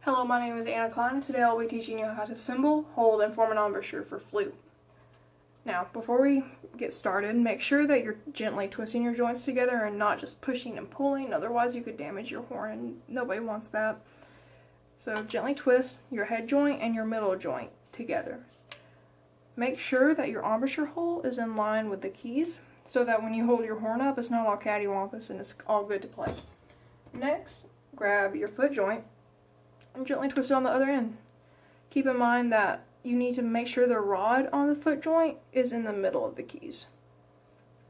Hello, my name is Anna Klein. Today I'll be teaching you how to assemble, hold, and form an embouchure for flute. Now, before we get started, make sure that you're gently twisting your joints together and not just pushing and pulling, otherwise you could damage your horn and nobody wants that. So gently twist your head joint and your middle joint together. Make sure that your embouchure hole is in line with the keys so that when you hold your horn up, it's not all cattywampus and it's all good to play. Next, grab your foot joint and gently twist it on the other end. Keep in mind that you need to make sure the rod on the foot joint is in the middle of the keys.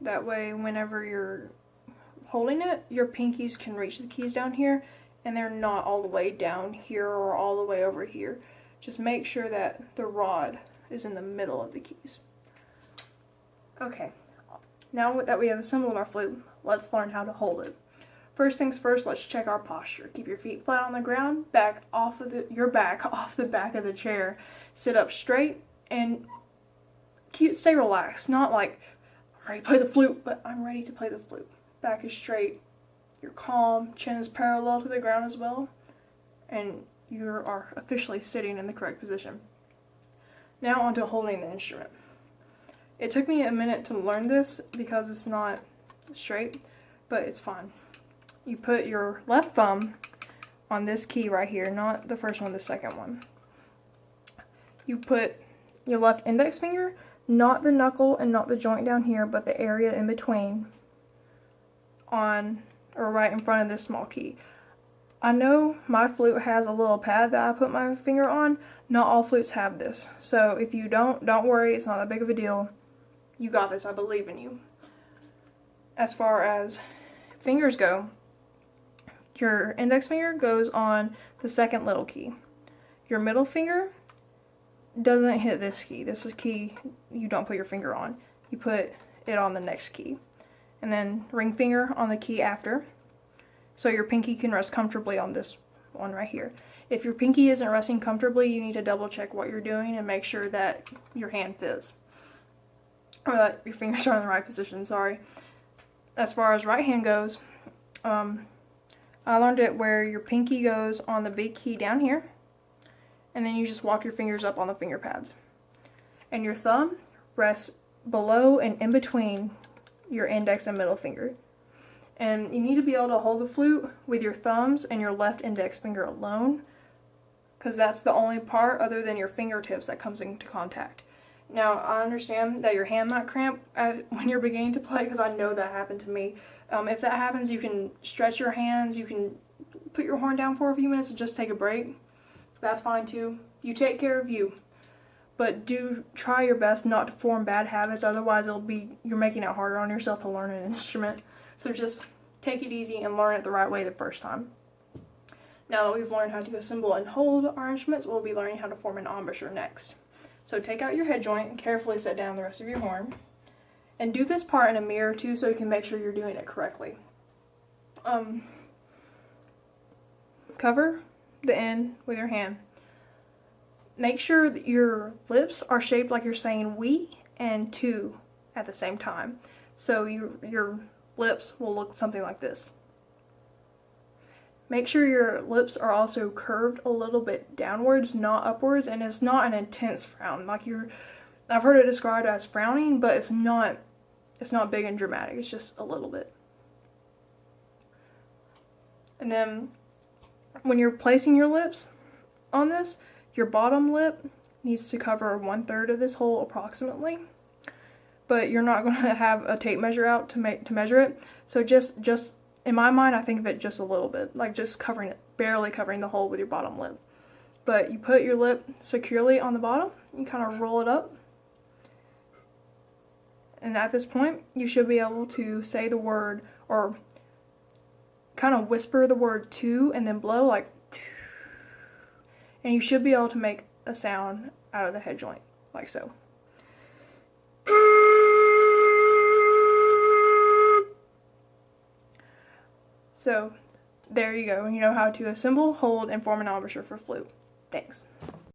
That way, whenever you're holding it, your pinkies can reach the keys down here and they're not all the way down here or all the way over here. Just make sure that the rod is in the middle of the keys. Okay, now that we have assembled our flute, let's learn how to hold it. First things first, let's check our posture. Keep your feet flat on the ground, your back off the back of the chair. Sit up straight and stay relaxed. Not like, I'm ready to play the flute, but I'm ready to play the flute. Back is straight, you're calm, chin is parallel to the ground as well, and you are officially sitting in the correct position. Now on to holding the instrument. It took me a minute to learn this because it's not straight, but it's fine. You put your left thumb on this key right here, not the first one, the second one. You put your left index finger, not the knuckle and not the joint down here, but the area in between, on or right in front of this small key. I know my flute has a little pad that I put my finger on. Not all flutes have this. So if you don't worry, it's not that big of a deal. You got this, I believe in you. As far as fingers go, your index finger goes on the second little key. Your middle finger doesn't hit this key. This is a key you don't put your finger on. You put it on the next key. And then ring finger on the key after. So your pinky can rest comfortably on this one right here. If your pinky isn't resting comfortably, you need to double check what you're doing and make sure that your hand fits. Or that your fingers are in the right position, sorry. As far as right hand goes, I learned it where your pinky goes on the big key down here, and then you just walk your fingers up on the finger pads. And your thumb rests below and in between your index and middle finger. And you need to be able to hold the flute with your thumbs and your left index finger alone, because that's the only part other than your fingertips that comes into contact. Now, I understand that your hand might cramp when you're beginning to play, because I know that happened to me. If that happens, you can stretch your hands, you can put your horn down for a few minutes and just take a break. That's fine too. You take care of you. But do try your best not to form bad habits, otherwise you're making it harder on yourself to learn an instrument. So just take it easy and learn it the right way the first time. Now that we've learned how to assemble and hold our instruments, we'll be learning how to form an embouchure next. So take out your head joint and carefully set down the rest of your horn. And do this part in a mirror too, so you can make sure you're doing it correctly. Cover the end with your hand. Make sure that your lips are shaped like you're saying we and to at the same time. So your lips will look something like this. Make sure your lips are also curved a little bit downwards, not upwards, and it's not an intense frown. I've heard it described as frowning, but it's not big and dramatic. It's just a little bit. And then when you're placing your lips on this, your bottom lip needs to cover 1/3 of this hole approximately. But you're not going to have a tape measure out to measure it. So just in my mind, I think of it just a little bit, like just covering it, barely covering the hole with your bottom lip. But you put your lip securely on the bottom, you kind of roll it up. And at this point, you should be able to say the word, or kind of whisper the word to and then blow like, and you should be able to make a sound out of the head joint, like so. So, there you go. You know how to assemble, hold, and form an embouchure for flute. Thanks.